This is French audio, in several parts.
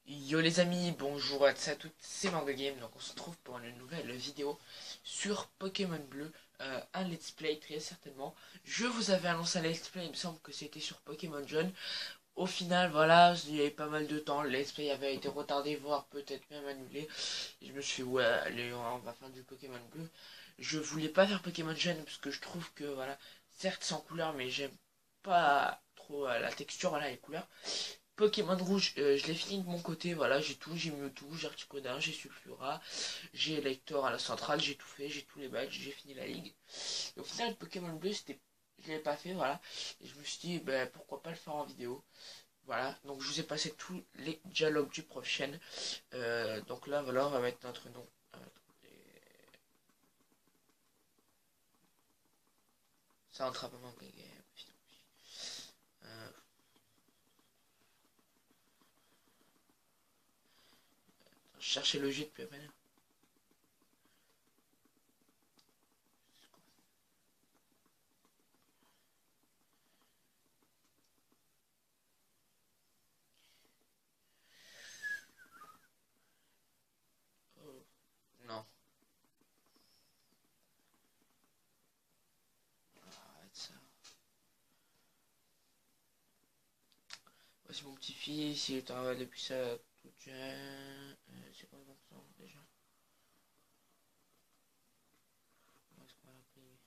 Yo les amis, bonjour à tous à toutes, c'est Margo Game, donc on se retrouve pour une nouvelle vidéo sur Pokémon Bleu, un let's play très certainement. Je vous avais annoncé un let's play, il me semble que c'était sur Pokémon Jaune. Au final, voilà, il y avait pas mal de temps, le let's play avait été retardé, voire peut-être même annulé. Et je me suis dit, ouais, allez, on va faire du Pokémon Bleu. Je voulais pas faire Pokémon Jaune parce que je trouve que, voilà, certes sans couleur, mais j'aime pas trop la texture, voilà, les couleurs. Pokémon Rouge, je l'ai fini de mon côté, voilà, j'ai tout, j'ai Mewtwo, j'ai Articodin, j'ai Sulfura, j'ai Elector à la centrale, j'ai tout fait, j'ai tous les badges, j'ai fini la ligue. Et au final, Pokémon Bleu, je l'avais pas fait, voilà. Et je me suis dit, ben, pourquoi pas le faire en vidéo. Voilà, donc je vous ai passé tous les dialogues du prochain. Donc là, voilà, on va mettre notre nom. Ça rentre pas mal. Chercher le G depuis après. Oh, non, arrête ça. Voici mon petit-fils, il travaille depuis ça toute jeune. C'est quoi le nom déjà? Comment est-ce qu'on va l'appeler?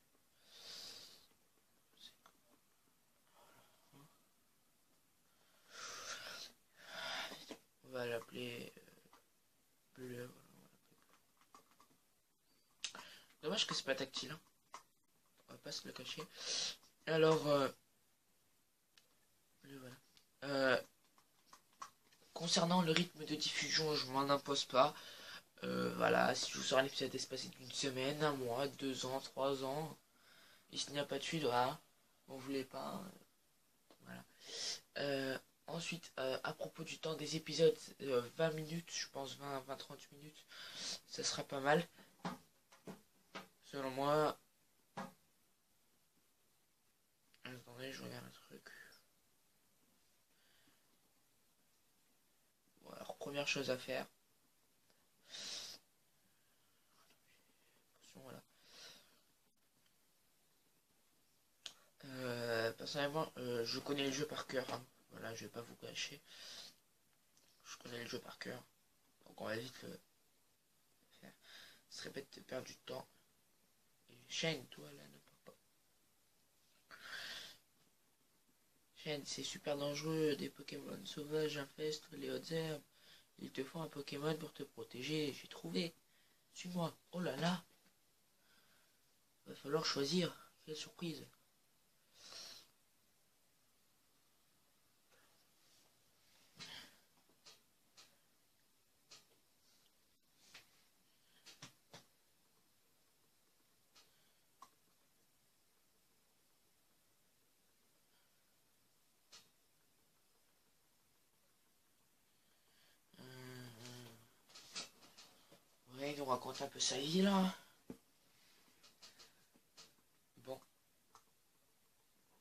On va l'appeler Bleu. Dommage que c'est pas tactile, hein. On va pas se le cacher. Alors, Bleu, voilà. Concernant le rythme de diffusion, je m'en impose pas. Voilà, si je vous sors un épisode espacé d'une semaine, un mois, 2 ans, 3 ans, et s'il n'y a pas de suite, voilà, on voulait pas. Voilà. Ensuite, à propos du temps des épisodes, 20 minutes, je pense 20-30 minutes, ça sera pas mal. Selon moi. Attendez, je regarde un truc. Bon, alors, première chose à faire. Voilà. Personnellement, je connais le jeu par cœur, hein. Voilà, je vais pas vous cacher. Je connais le jeu par cœur. Donc on va vite le faire. Ce serait bête de perdre du temps. Shane, toi là, ne pars pas. Shane, c'est super dangereux. Des Pokémon sauvages infestent les hautes herbes. Il te faut un Pokémon pour te protéger. J'ai trouvé. Suis-moi. Oh là là. Va falloir choisir. Quelle surprise. Ouais, il nous raconte un peu sa vie là. Bon.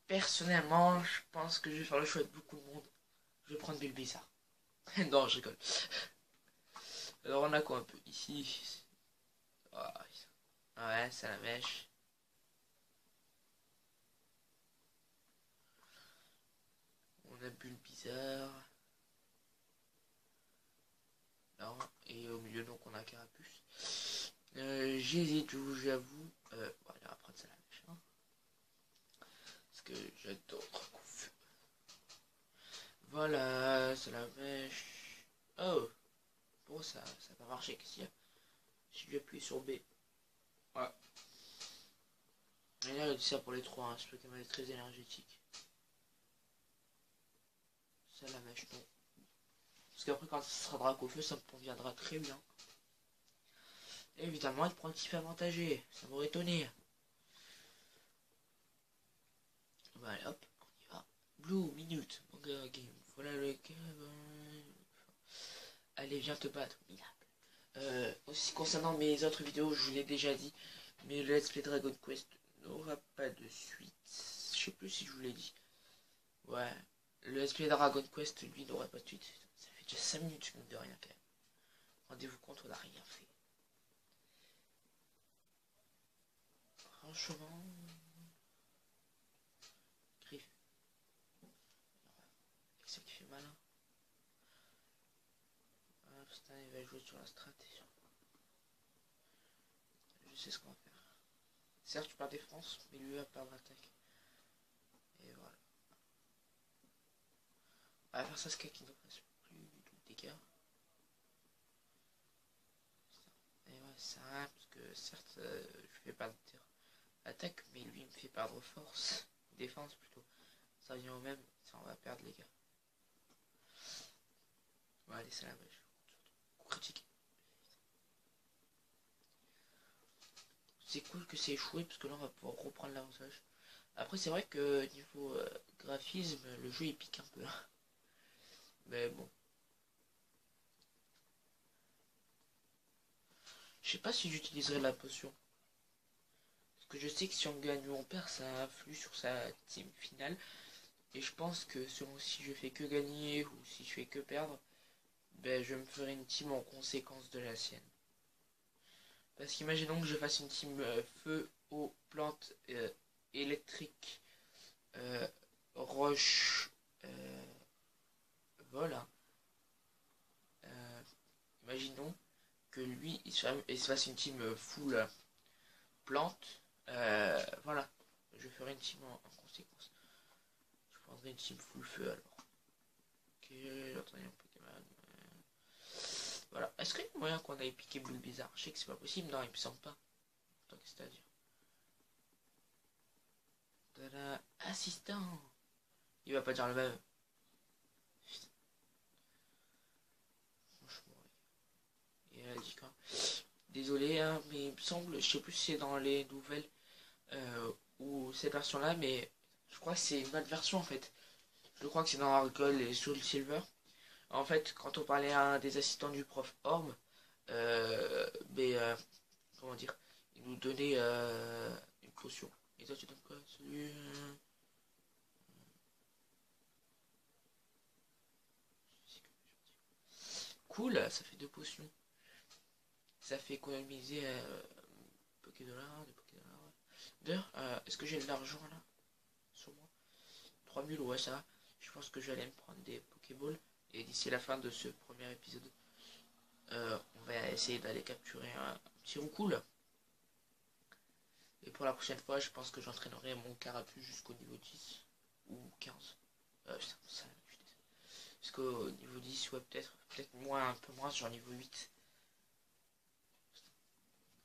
Personnellement, je pense que je vais faire le choix de beaucoup de monde. Je vais prendre Bulbizarre. Non, je rigole. Alors on a quoi un peu ici? Ah, ouais, c'est la mèche. On a Bulbizarre. Non. Et au milieu, donc on a Carapuce. J'hésite, j'avoue. Bon, allez, on va prendre ça la mèche. Hein, parce que j'ai d'autres coups. Voilà, c'est la mèche. Oh, bon, ça n'a pas marché. Qu'est-ce qu'il y a? J'ai dû appuyer sur B. Ouais. Mais là, il dit ça pour les trois. Hein. Ce Pokémon est très énergétique. Ça, la mèche, non. Parce qu'après, quand ce sera Dracofeu, ça me conviendra très bien. Et évidemment, il prend un type avantagé. Ça m'aurait étonné. Voilà, hop, on y va. Blue, minute, manga game. Voilà le allez, viens te battre, miracle. Aussi concernant mes autres vidéos, je vous l'ai déjà dit, mais le Let's Play Dragon Quest n'aura pas de suite. Je sais plus si je vous l'ai dit. Ouais, le Let's Play Dragon Quest, lui, n'aura pas de suite. Ça fait fait déjà 5 minutes, mine de rien, quand même. Rendez-vous compte, on n'a rien fait. Franchement... Griffe. C'est qui fait malin. Ah, putain, il va jouer sur la stratégie. Je sais ce qu'on va faire. Certes, tu perds défense, mais lui va perdre attaque. Et voilà. On va faire ça, ce cas qui ne fasse plus du tout de dégâts. Et ouais, c'est rien, parce que certes, je fais pas attaque, mais lui il me fait perdre force. Défense plutôt. Ça vient au même, ça on va perdre les gars. On va laisser la bêche. Coup critique. C'est cool que c'est échoué, parce que là on va pouvoir reprendre l'avantage. Après c'est vrai que niveau graphisme, le jeu il pique un peu. Mais bon. Je sais pas si j'utiliserai la potion. Parce que je sais que si on gagne ou on perd, ça influe sur sa team finale. Et je pense que selon si je fais que gagner ou si je fais que perdre, ben je me ferai une team en conséquence de la sienne. Parce qu'imaginons que je fasse une team feu, eau, plante, électrique, roche, voilà. Imaginons que lui, il se fasse une team full plante. Voilà. Je ferai une team en conséquence. Je prendrai une team full feu alors. Ok, attendez un Pokémon. Voilà. Est-ce qu'il y a moyen qu'on aille piquer boule bizarre? Je sais que c'est pas possible. Non, il me semble pas. Tant que c'est à dire. Tada. Assistant. Il va pas dire le même. Putain. Franchement. Il a dit quoi? Désolé, hein, mais il me semble, je sais plus si c'est dans les nouvelles ou cette version-là, mais je crois que c'est une autre version en fait. Je crois que c'est dans Argol et Soul Silver. En fait, quand on parlait à un des assistants du prof Orm, mais comment dire, il nous donnait une potion. Et toi, tu donnes quoi? Salut. Cool, ça fait 2 potions. Ça fait économiser Pokédollars, des Pokédollars. Ouais. D'ailleurs, est-ce que j'ai de l'argent là sur moi? 3000, ouais, ça. Je pense que je vais aller me prendre des Pokéballs. Et d'ici la fin de ce premier épisode, on va essayer d'aller capturer un petit roucoule. Et pour la prochaine fois, je pense que j'entraînerai mon carapuce jusqu'au niveau 10 ou 15. Putain, ça, jusqu'au niveau 10, ouais, peut-être moins, un peu moins, genre niveau 8.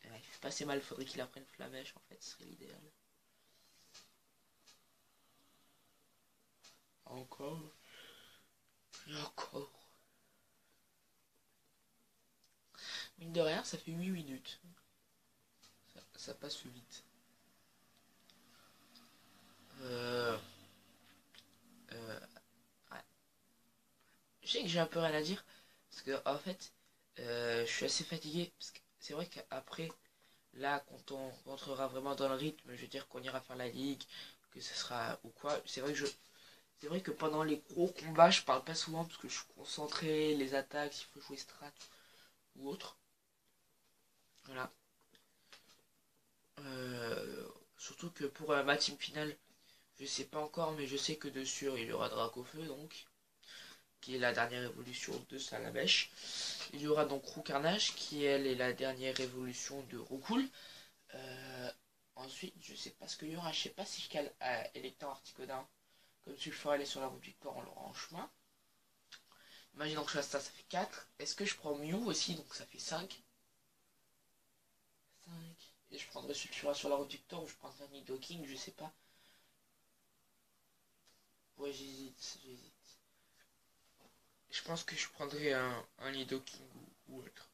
Ouais, il fait pas assez mal, faudrait qu'il apprenne Flamèche en fait, ce serait l'idéal. Encore. Et encore. Mine de rien, ça fait 8 minutes. Ça passe vite. Euh, ouais. Je sais que j'ai un peu rien à dire. Parce que, en fait, je suis assez fatigué. Parce que c'est vrai qu'après, là, quand on rentrera vraiment dans le rythme, je veux dire qu'on ira faire la ligue, que ce sera ou quoi. C'est vrai que pendant les gros combats, je parle pas souvent parce que je suis concentré, les attaques, s'il faut jouer strat ou autre. Voilà. Surtout que pour ma team finale, je sais pas encore, mais je sais que dessus il y aura Dracofeu donc, qui est la dernière évolution de Salamèche. Il y aura donc Roucarnage, qui elle est la dernière évolution de Roucoule. Ensuite, je sais pas ce qu'il y aura, je sais pas si je cale Elector Articodin. Comme si le ferais aller sur la route victoire, on l'aura en chemin. Imaginons que je fasse ça, ça fait 4. Est-ce que je prends Mew aussi, donc ça fait 5. 5. Et je prendrai celui sur la route victoire ou je prendrai un Nidoking, je sais pas. Ouais, j'hésite. Je pense que je prendrai un Nidoking ou autre.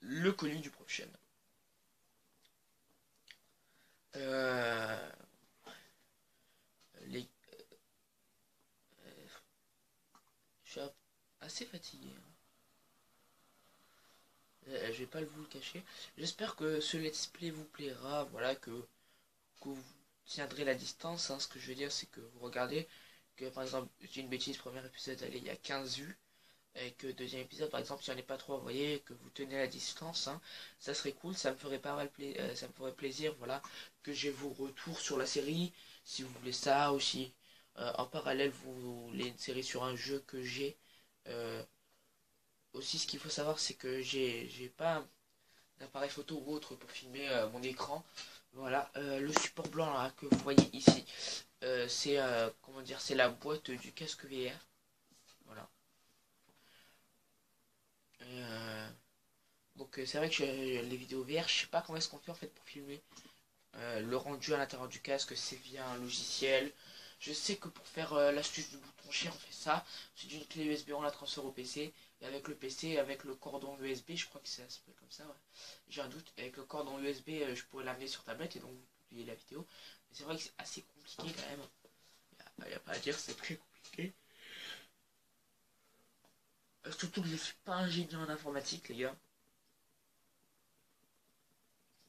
Le colis du prochain. Euh, les, je suis assez fatigué. Je vais pas vous le cacher. J'espère que ce let's play vous plaira. Voilà, que vous tiendrez la distance. Hein. Ce que je veux dire, c'est que vous regardez, que par exemple, j'ai une bêtise, premier épisode, allez, il y a 15 vues. Et que deuxième épisode, par exemple, s'il n'y en a pas trop, vous voyez, que vous tenez la distance, hein, ça serait cool, ça me ferait pas mal ça me ferait plaisir, voilà, que j'ai vos retours sur la série, si vous voulez ça aussi. En parallèle, vous voulez une série sur un jeu que j'ai. Euh, Aussi, ce qu'il faut savoir, c'est que j'ai pas d'appareil photo ou autre pour filmer mon écran. Voilà, le support blanc là, que vous voyez ici, c'est comment dire, c'est la boîte du casque VR. Voilà. Donc c'est vrai que les vidéos VR, je sais pas comment est-ce qu'on fait en fait pour filmer le rendu à l'intérieur du casque, c'est via un logiciel. Je sais que pour faire l'astuce du bouton share, on fait ça. C'est d'une clé USB, on la transfère au PC. Et avec le PC, avec le cordon USB, je crois que ça s'appelle comme ça, ouais. J'ai un doute. Avec le cordon USB, je pourrais l'amener sur tablette et donc vous publiez la vidéo. Mais c'est vrai que c'est assez compliqué quand même. Il n'y a pas à dire, c'est très compliqué. Surtout que je suis pas ingénieur en informatique, les gars.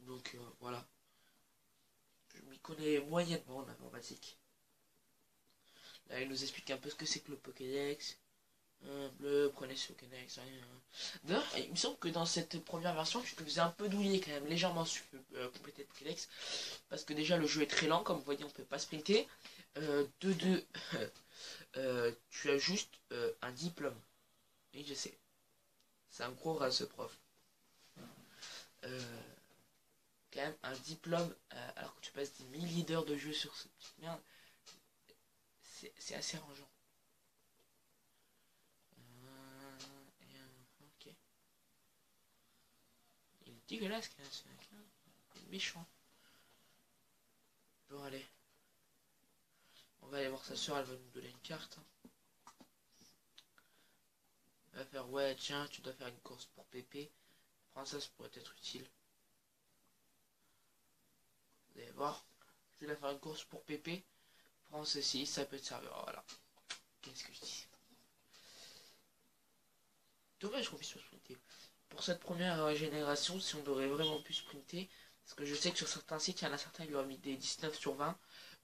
Donc voilà. Je m'y connais moyennement en informatique. Là, il nous explique un peu ce que c'est que le Pokédex. Bleu, prenez ce Pokédex. D'ailleurs, il me semble que dans cette première version, tu te faisais un peu douiller quand même, légèrement compléter le Pokédex. Parce que déjà, le jeu est très lent, comme vous voyez, on peut pas sprinter. De deux, tu as juste un diplôme. Oui, je sais. C'est un gros ras, ce prof. Euh, Quand même, un diplôme, alors que tu passes des milliers d'heures de jeu sur cette petite merde, c'est assez rangeant. Ok. Il est dégueulasse, c'est méchant. Bon, allez. On va aller voir sa soeur, elle va nous donner une carte. Elle va faire, ouais, tiens, tu dois faire une course pour Pépé. Prends ça, ça pourrait être utile. Vous allez voir. Je vais faire une course pour Pépé. Prends ceci, ça peut te servir. Voilà. Qu'est-ce que je dis? Dommage qu'on puisse pas sprinter. Pour cette première génération, si on aurait vraiment pu sprinter, parce que je sais que sur certains sites, il y en a certains qui lui ont mis des 19 sur 20.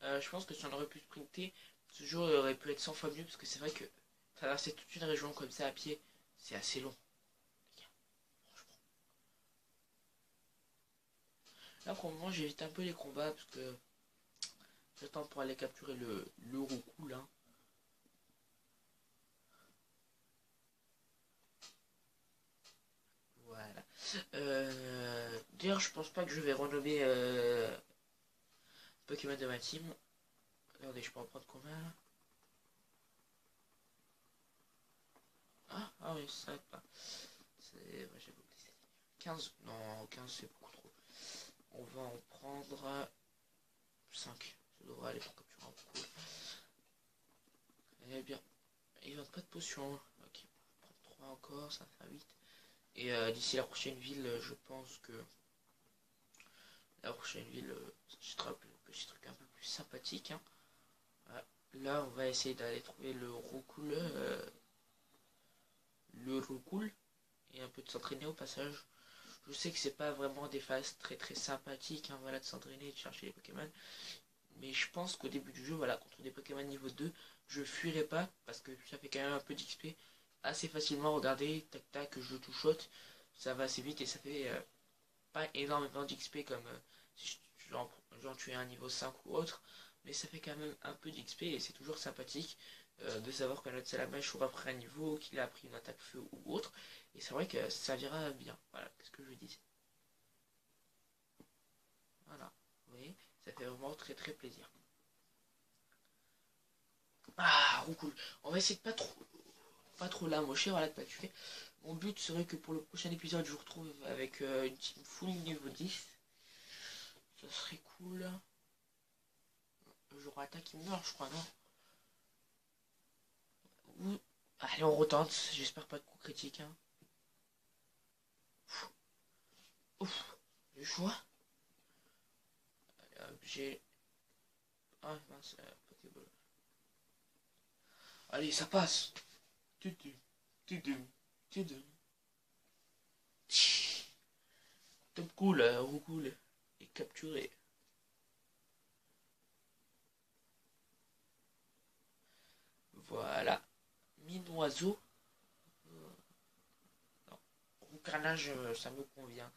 Je pense que si on aurait pu sprinter, ce jeu aurait pu être 100 fois mieux, parce que c'est vrai que traverser toute une région comme ça à pied, c'est assez long. Là, pour le moment, j'évite un peu les combats, parce que j'attends pour aller capturer le roucou, là. Voilà. D'ailleurs, je pense pas que je vais renommer Pokémon de ma team. Regardez, je peux en prendre combien là? Ah oui, ça va pas. C'est. Ouais, j'avais oublié. 15. Non, 15 c'est beaucoup trop. On va en prendre 5. Ça devrait aller pour capturer un coup. Eh bien, il va pas de potion. Ok, on va prendre 3 encore, ça fait 8. Et d'ici la prochaine ville, je pense que la prochaine ville, ça sera un petit truc un peu plus sympathique. Hein. Voilà. Là, on va essayer d'aller trouver le roucoule et un peu de s'entraîner au passage. Je sais que c'est pas vraiment des phases très très sympathiques, hein, voilà, de s'entraîner, de chercher les Pokémon. Mais je pense qu'au début du jeu, voilà, contre des Pokémon niveau 2, je fuirai pas parce que ça fait quand même un peu d'XP assez facilement. Regardez, tac tac, je tout shot, ça va assez vite et ça fait pas énormément d'XP comme si j'en tuais un niveau 5 ou autre, mais ça fait quand même un peu d'XP et c'est toujours sympathique de savoir que notre Salamèche aura pris un niveau, qu'il a appris une attaque feu ou autre, et c'est vrai que ça servira bien. Voilà, qu'est-ce que je dis. Voilà, vous voyez, ça fait vraiment très très plaisir. Ah, cool. On va essayer de pas trop la mocher, voilà, de pas tuer. Mon but serait que pour le prochain épisode, je vous retrouve avec une team full niveau 10. Ça serait cool. J'aurai attaque qui meurt, je crois, non? Allez, on retente. J'espère pas de coup critique. Hein. Ouf, le choix. J'ai. Ah mince, Pokéball. Allez, ça passe. Tudum, tudum, tudum. Top cool, roucoule. Et capturé. Voilà. Mine-oiseau. Non. Roucarnage, ça me convient.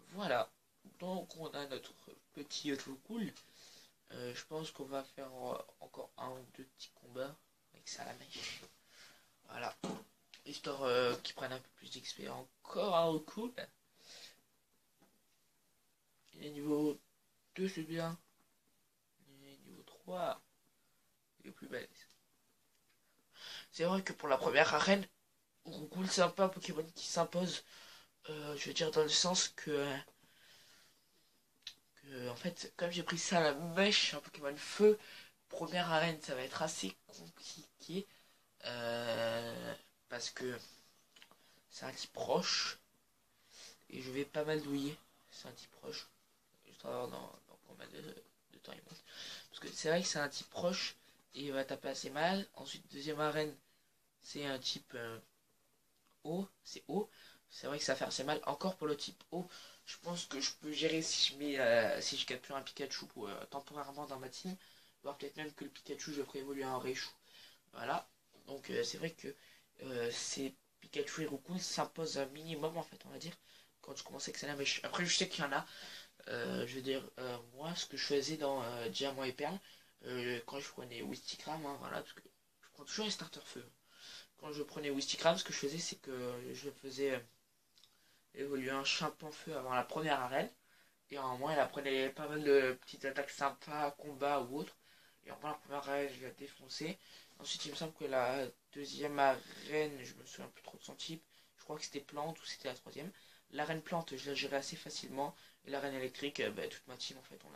Voilà. Donc on a notre petit trou cool. Je pense qu'on va faire encore un ou deux petits combats avec ça à la mèche. Voilà. Histoire qu'ils prennent un peu plus d'XP. Encore un cool. Il est niveau 2, c'est bien. Il est niveau 3. Il est plus balèze. C'est vrai que pour la première arène, Roucoule c'est un peu un Pokémon qui s'impose. Je veux dire dans le sens que en fait, comme j'ai pris ça à la mèche, un Pokémon feu, première arène, ça va être assez compliqué. Parce que c'est un type proche. Et je vais pas mal douiller. C'est un type proche. Juste dans combien de temps il monte. Parce que c'est vrai que c'est un type proche. Et il va taper assez mal. Ensuite, deuxième arène, c'est un type haut. C'est haut. C'est vrai que ça va faire assez mal. Encore pour le type haut, je pense que je peux gérer si je capture un Pikachu temporairement dans ma team. Voire peut-être même que le Pikachu, je ferai évoluer en Raichu. Voilà. Donc c'est vrai que ces Pikachu et Roucoule s'imposent un minimum en fait, on va dire. Quand je commence avec ça, mais après je sais qu'il y en a. Je veux dire, moi, ce que je faisais dans Diamant et Perle, quand je prenais Wistikram, hein, voilà, parce que je prends toujours les starters feu. Quand je prenais Wistikram, ce que je faisais, c'est que je faisais évoluer un Chimpanfeu feu avant la première arène. Et en moins, elle apprenait pas mal de petites attaques sympas, combat ou autre. Et en moins, la première arène, je l'ai défoncé. Ensuite, il me semble que la deuxième arène, je me souviens plus trop de son type. Je crois que c'était plante ou c'était la troisième. L'arène plante, je la gérais assez facilement. Et l'arène électrique, toute ma team, en fait, on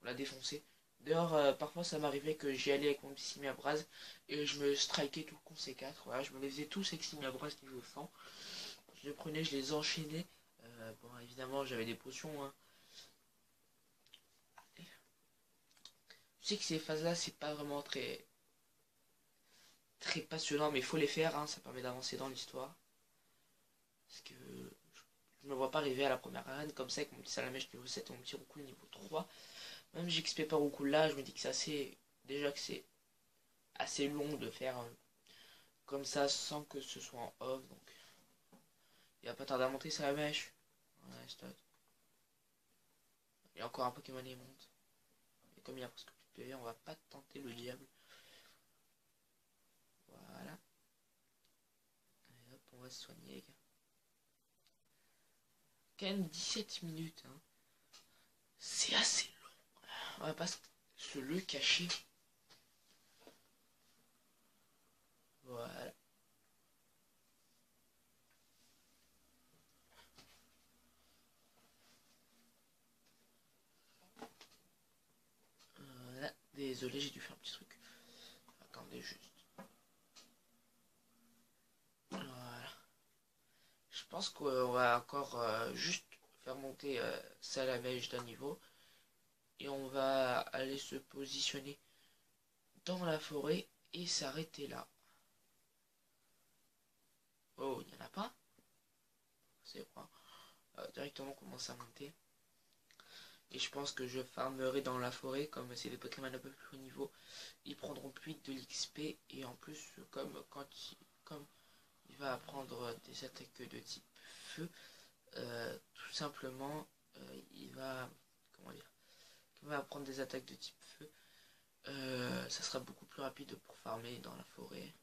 l'a défoncé. D'ailleurs, parfois, ça m'arrivait que j'y allais avec mon petit Simiabraz et je me strikais tout con C4. Voilà, je me les faisais tous avec Simiabraz niveau 100. Je les prenais, je les enchaînais. Bon, évidemment, j'avais des potions. Hein. Je sais que ces phases-là, c'est pas vraiment très passionnant, mais il faut les faire. Hein, ça permet d'avancer dans l'histoire. Parce que je me vois pas arriver à la première arène comme ça avec mon petit Salamèche niveau 7 et mon petit Roucoule niveau 3. Même si j'XP pas Roucoule là, je me dis que c'est assez. Déjà que c'est assez long de faire comme ça sans que ce soit en off. Donc il va pas tarder à monter Salamèche. Ouais, stop. Il y a encore un Pokémon qui monte. Et comme il y a presque plus de PV, on va pas tenter le diable. Voilà. Et hop, on va se soigner les gars. Quand même 17 minutes. Hein. C'est assez long. On va pas se le cacher. Voilà. Voilà. Désolé, j'ai dû faire un petit truc. Attendez juste. Voilà. Je pense qu'on va encore juste faire monter Salamèche d'un niveau. Et on va aller se positionner dans la forêt et s'arrêter là. Oh, il n'y en a pas. C'est vrai. Directement commencer à monter. Et je pense que je farmerai dans la forêt, comme c'est des Pokémon un peu plus haut niveau. Ils prendront plus vite de l'XP. Et en plus, comme il va apprendre des attaques de type feu, tout simplement, il va... Comment dire, il va apprendre des attaques de type feu. Ça sera beaucoup plus rapide pour farmer dans la forêt.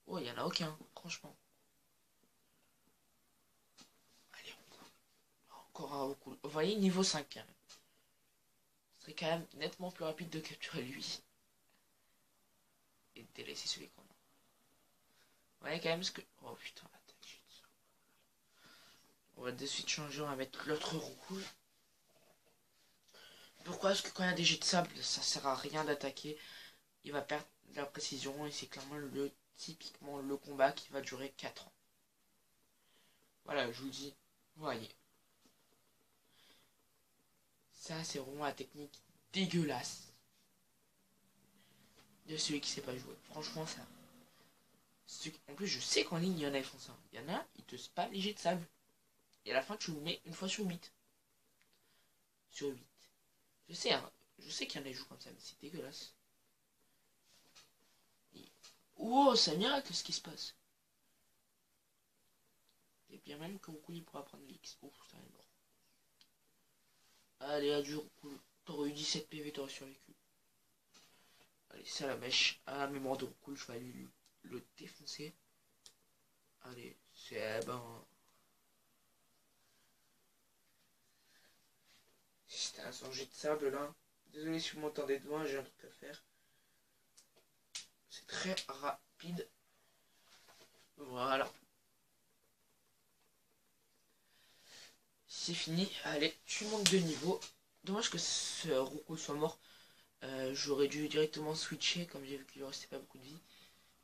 Oh, il n'y en a aucun, franchement. Allez, on coule. Encore un cool. Vous voyez, niveau 5. Hein. Ce serait quand même nettement plus rapide de capturer lui. Et de délaisser celui qu'on a. Vous voyez quand même ce que... Oh putain, attaque. On va de suite changer, on va mettre l'autre roucoule. Pourquoi? Parce que quand il y a des jets de sable, ça sert à rien d'attaquer. Il va perdre de la précision et c'est clairement typiquement le combat qui va durer 4 ans. Voilà, je vous dis, vous voyez. Ça, c'est vraiment la technique dégueulasse de celui qui sait pas jouer. Franchement, ça. En plus, je sais qu'en ligne, il y en a qui font ça. Il y en a, ils te spam les jets de sable. Et à la fin, tu le mets une fois sur 8. Sur 8. Je sais, hein. Je Je sais qu'il y en a qui jouent comme ça, mais c'est dégueulasse. Oh, c'est un miracle ce qui se passe. Et bien même que Roku il pourra prendre l'X. Ouf, ça est mort. Allez, adieu Roku. T'aurais eu 17 PV, t'aurais survécu. Allez, c'est à la mèche. À la mémoire de Roku, je vais aller le défoncer. Allez, c'est ben. C'était un danger de sable là. Désolé si vous m'entendez de loin, j'ai un truc à faire. C'est très rapide. Voilà. C'est fini. Allez, tu montes de niveau. Dommage que ce Roku soit mort. J'aurais dû directement switcher comme j'ai vu qu'il ne restait pas beaucoup de vie.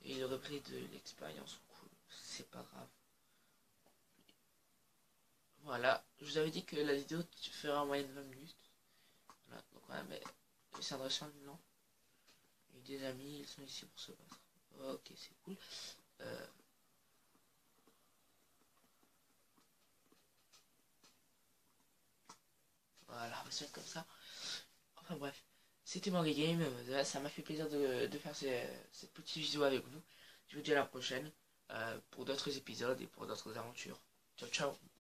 Et il aurait pris de l'expérience. C'est pas grave. Voilà. Je vous avais dit que la vidéo ferait en moyenne 20 minutes. Voilà. Donc voilà, mais c'est un dresseur maintenant. Et des amis, ils sont ici pour se battre. Ok, c'est cool. Voilà, on va se mettre comme ça. Enfin bref, c'était Manga Game. Ça m'a fait plaisir de faire cette petite vidéo avec vous. Je vous dis à la prochaine pour d'autres épisodes et pour d'autres aventures. Ciao ciao.